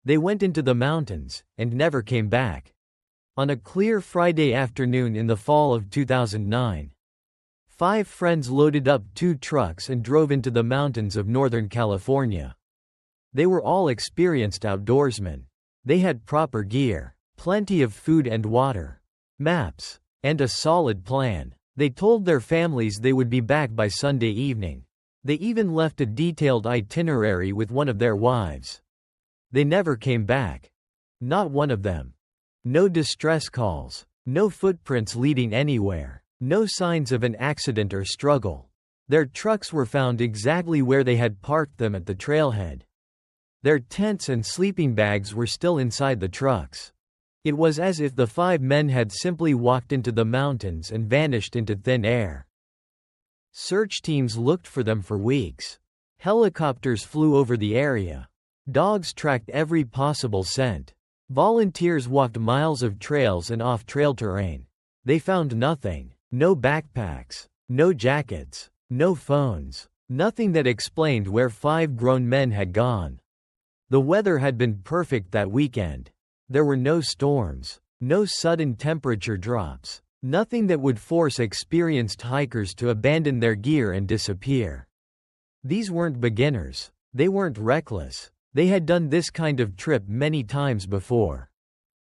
They went into the mountains, and never came back. On a clear Friday afternoon in the fall of 2009, 5 friends loaded up 2 trucks and drove into the mountains of Northern California. They were all experienced outdoorsmen. They had proper gear, plenty of food and water, maps, and a solid plan. They told their families they would be back by Sunday evening. They even left a detailed itinerary with one of their wives. They never came back. Not one of them. No distress calls, no footprints leading anywhere, no signs of an accident or struggle. Their trucks were found exactly where they had parked them at the trailhead. Their tents and sleeping bags were still inside the trucks. It was as if the 5 men had simply walked into the mountains and vanished into thin air. Search teams looked for them for weeks. Helicopters flew over the area. Dogs tracked every possible scent. Volunteers walked miles of trails and off-trail terrain. They found nothing. No backpacks, no jackets, no phones, nothing that explained where 5 grown men had gone. The weather had been perfect that weekend. There were no storms, no sudden temperature drops, nothing that would force experienced hikers to abandon their gear and disappear. These weren't beginners. They weren't reckless. They had done this kind of trip many times before.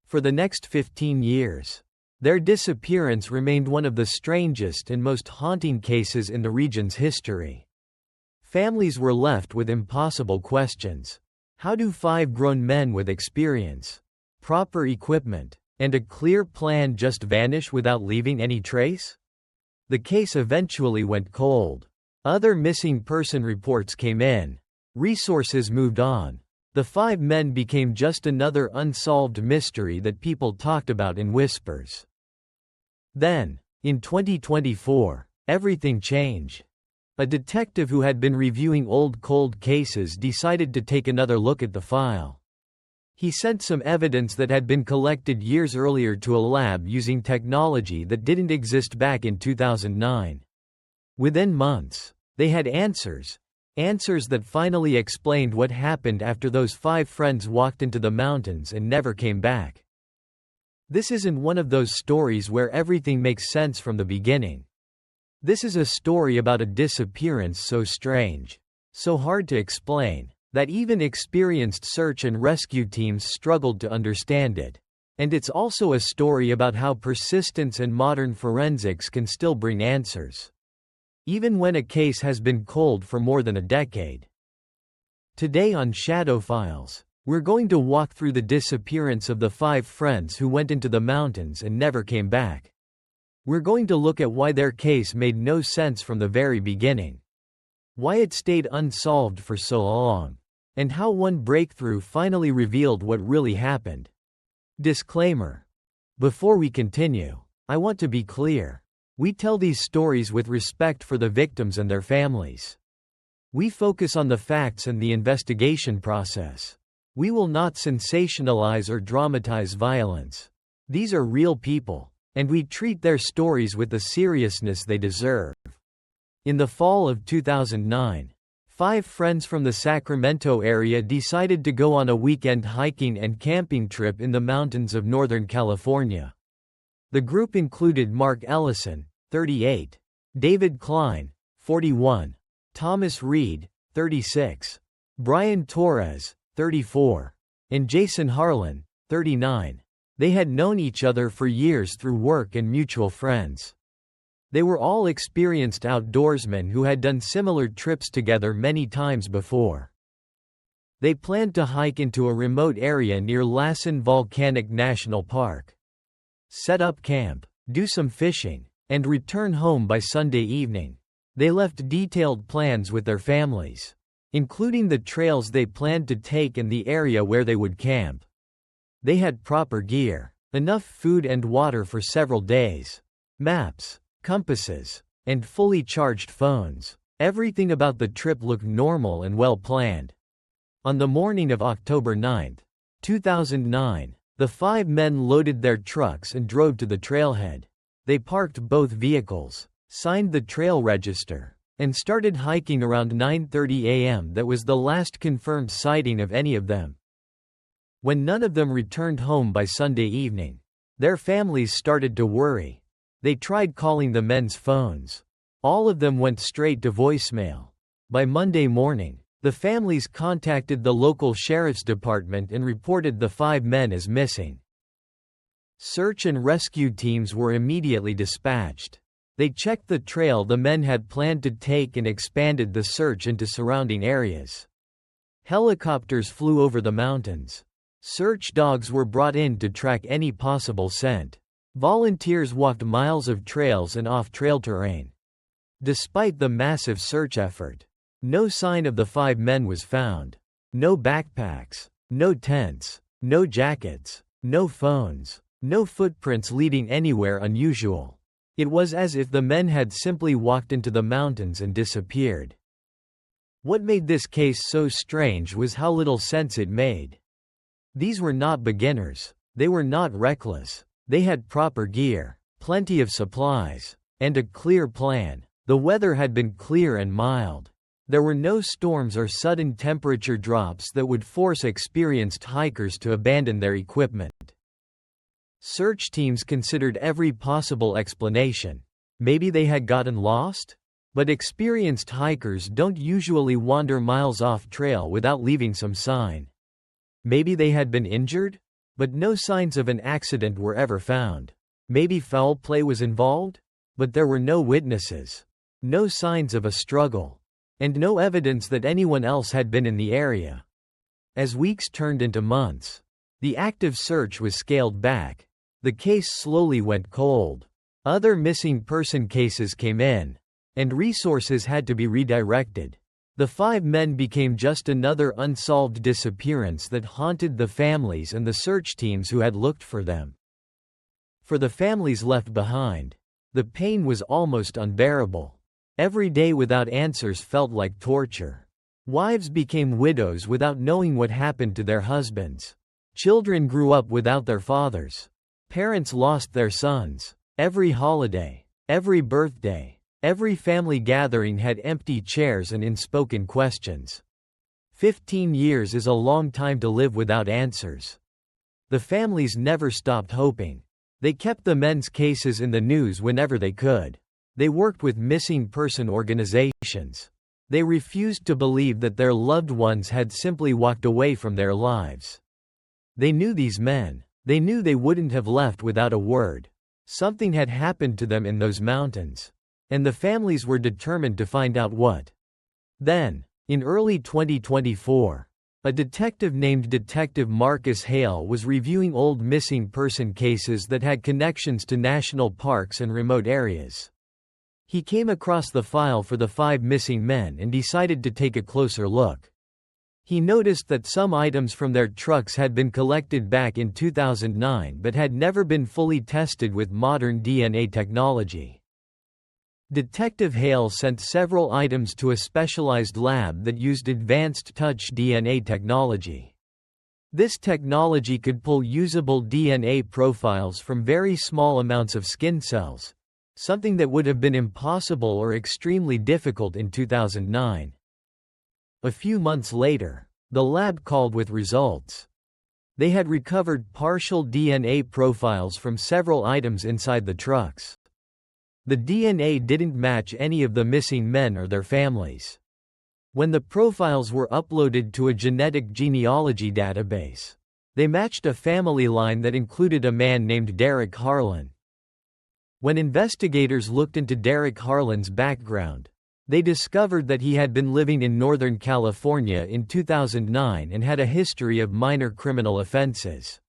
For the next 15 years, their disappearance remained one of the strangest and most haunting cases in the region's history. Families were left with impossible questions. How do 5 grown men with experience, proper equipment, and a clear plan just vanish without leaving any trace? The case eventually went cold. Other missing person reports came in. Resources moved on. The 5 men became just another unsolved mystery that people talked about in whispers. Then, in 2024, everything changed. A detective who had been reviewing old cold cases decided to take another look at the file. He sent some evidence that had been collected years earlier to a lab using technology that didn't exist back in 2009. Within months, they had answers that finally explained what happened after those 5 friends walked into the mountains and never came back. This isn't one of those stories where everything makes sense from the beginning. This is a story about a disappearance so strange, so hard to explain, that even experienced search and rescue teams struggled to understand it. And it's also a story about how persistence and modern forensics can still bring answers, even when a case has been cold for more than a decade. Today on Shadow Files, we're going to walk through the disappearance of the 5 friends who went into the mountains and never came back. We're going to look at why their case made no sense from the very beginning, why it stayed unsolved for so long, and how one breakthrough finally revealed what really happened. Disclaimer. Before we continue, I want to be clear. We tell these stories with respect for the victims and their families. We focus on the facts and the investigation process. We will not sensationalize or dramatize violence. These are real people, and we treat their stories with the seriousness they deserve. In the fall of 2009, 5 friends from the Sacramento area decided to go on a weekend hiking and camping trip in the mountains of Northern California. The group included Mark Ellison, 38, David Klein, 41, Thomas Reed, 36, Brian Torres, 34, and Jason Harlan, 39. They had known each other for years through work and mutual friends. They were all experienced outdoorsmen who had done similar trips together many times before. They planned to hike into a remote area near Lassen Volcanic National Park, set up camp, do some fishing, and return home by Sunday evening. They left detailed plans with their families, including the trails they planned to take and the area where they would camp. They had proper gear, enough food and water for several days, maps, compasses, and fully charged phones. Everything about the trip looked normal and well planned. On the morning of October 9, 2009, the 5 men loaded their trucks and drove to the trailhead. They parked both vehicles, signed the trail register, and started hiking around 9:30 a.m. That was the last confirmed sighting of any of them. When none of them returned home by Sunday evening, their families started to worry. They tried calling the men's phones. All of them went straight to voicemail. By Monday morning, the families contacted the local sheriff's department and reported the 5 men as missing. Search and rescue teams were immediately dispatched. They checked the trail the men had planned to take and expanded the search into surrounding areas. Helicopters flew over the mountains. Search dogs were brought in to track any possible scent. Volunteers walked miles of trails and off-trail terrain. Despite the massive search effort, no sign of the 5 men was found. No backpacks, no tents, no jackets, no phones, no footprints leading anywhere unusual. It was as if the men had simply walked into the mountains and disappeared. What made this case so strange was how little sense it made. These were not beginners. They were not reckless. They had proper gear, plenty of supplies, and a clear plan. The weather had been clear and mild. There were no storms or sudden temperature drops that would force experienced hikers to abandon their equipment. Search teams considered every possible explanation. Maybe they had gotten lost? But experienced hikers don't usually wander miles off trail without leaving some sign. Maybe they had been injured? But no signs of an accident were ever found. Maybe foul play was involved? But there were no witnesses. No signs of a struggle. And no evidence that anyone else had been in the area. As weeks turned into months, the active search was scaled back. The case slowly went cold. Other missing person cases came in, and resources had to be redirected. The 5 men became just another unsolved disappearance that haunted the families and the search teams who had looked for them. For the families left behind, the pain was almost unbearable. Every day without answers felt like torture. Wives became widows without knowing what happened to their husbands. Children grew up without their fathers. Parents lost their sons. Every holiday, every birthday, every family gathering had empty chairs and unspoken questions. 15 years is a long time to live without answers. The families never stopped hoping. They kept the men's cases in the news whenever they could. They worked with missing person organizations. They refused to believe that their loved ones had simply walked away from their lives. They knew these men. They knew they wouldn't have left without a word. Something had happened to them in those mountains. And the families were determined to find out what. Then, in early 2024, a detective named Detective Marcus Hale was reviewing old missing person cases that had connections to national parks and remote areas. He came across the file for the 5 missing men and decided to take a closer look. He noticed that some items from their trucks had been collected back in 2009 but had never been fully tested with modern DNA technology. Detective Hale sent several items to a specialized lab that used advanced touch DNA technology. This technology could pull usable DNA profiles from very small amounts of skin cells, something that would have been impossible or extremely difficult in 2009. A few months later, the lab called with results. They had recovered partial DNA profiles from several items inside the trucks. The DNA didn't match any of the missing men or their families. When the profiles were uploaded to a genetic genealogy database, they matched a family line that included a man named Derek Harlan. When investigators looked into Derek Harlan's background, they discovered that he had been living in Northern California in 2009 and had a history of minor criminal offenses.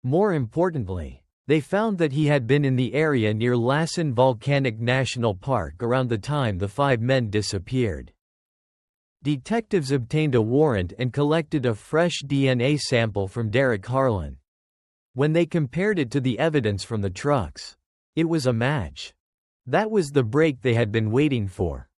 More importantly, they found that he had been in the area near Lassen Volcanic National Park around the time the 5 men disappeared. Detectives obtained a warrant and collected a fresh DNA sample from Derek Harlan. When they compared it to the evidence from the trucks, it was a match. That was the break they had been waiting for.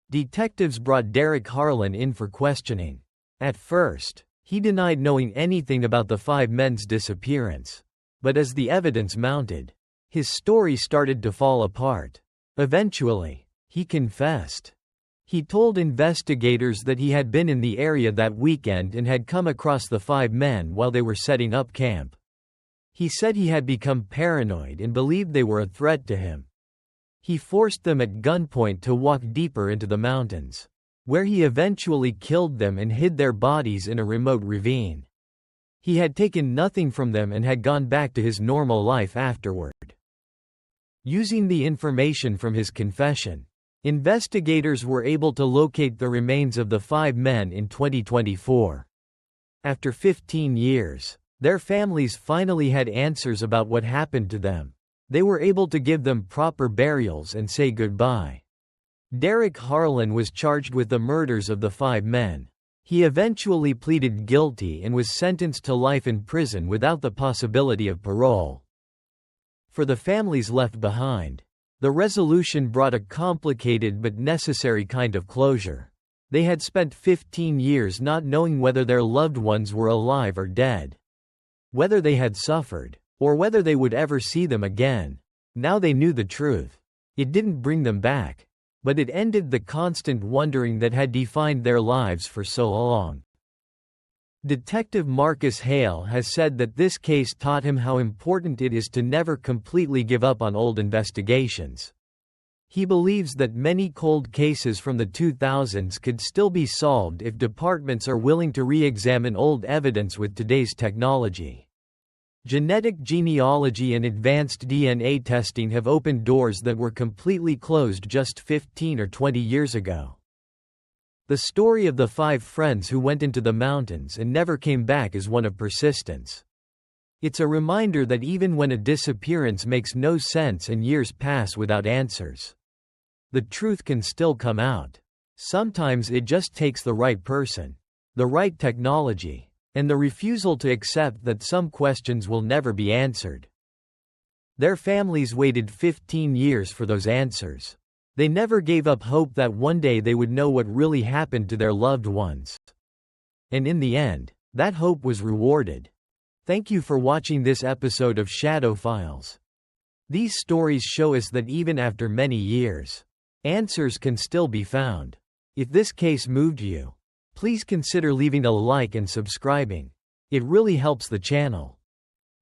Detectives brought Derek Harlan in for questioning. At first, he denied knowing anything about the 5 men's disappearance. But as the evidence mounted, his story started to fall apart. Eventually, he confessed. He told investigators that he had been in the area that weekend and had come across the 5 men while they were setting up camp. He said he had become paranoid and believed they were a threat to him. He forced them at gunpoint to walk deeper into the mountains, where he eventually killed them and hid their bodies in a remote ravine. He had taken nothing from them and had gone back to his normal life afterward. Using the information from his confession, investigators were able to locate the remains of the 5 men in 2024. After 15 years, their families finally had answers about what happened to them. They were able to give them proper burials and say goodbye. Derek Harlan was charged with the murders of the 5 men. He eventually pleaded guilty and was sentenced to life in prison without the possibility of parole. For the families left behind, the resolution brought a complicated but necessary kind of closure. They had spent 15 years not knowing whether their loved ones were alive or dead, whether they had suffered, or whether they would ever see them again. Now they knew the truth. It didn't bring them back, but it ended the constant wondering that had defined their lives for so long. Detective Marcus Hale has said that this case taught him how important it is to never completely give up on old investigations. He believes that many cold cases from the 2000s could still be solved if departments are willing to re-examine old evidence with today's technology. Genetic genealogy and advanced DNA testing have opened doors that were completely closed just 15 or 20 years ago. The story of the 5 friends who went into the mountains and never came back is one of persistence. It's a reminder that even when a disappearance makes no sense and years pass without answers, the truth can still come out. Sometimes it just takes the right person, the right technology, and the refusal to accept that some questions will never be answered. Their families waited 15 years for those answers. They never gave up hope that one day they would know what really happened to their loved ones. And in the end, that hope was rewarded. Thank you for watching this episode of Shadow Files. These stories show us that even after many years, answers can still be found. If this case moved you, please consider leaving a like and subscribing. It really helps the channel.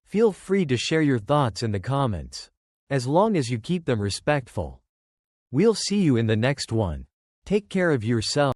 Feel free to share your thoughts in the comments, as long as you keep them respectful. We'll see you in the next one. Take care of yourself.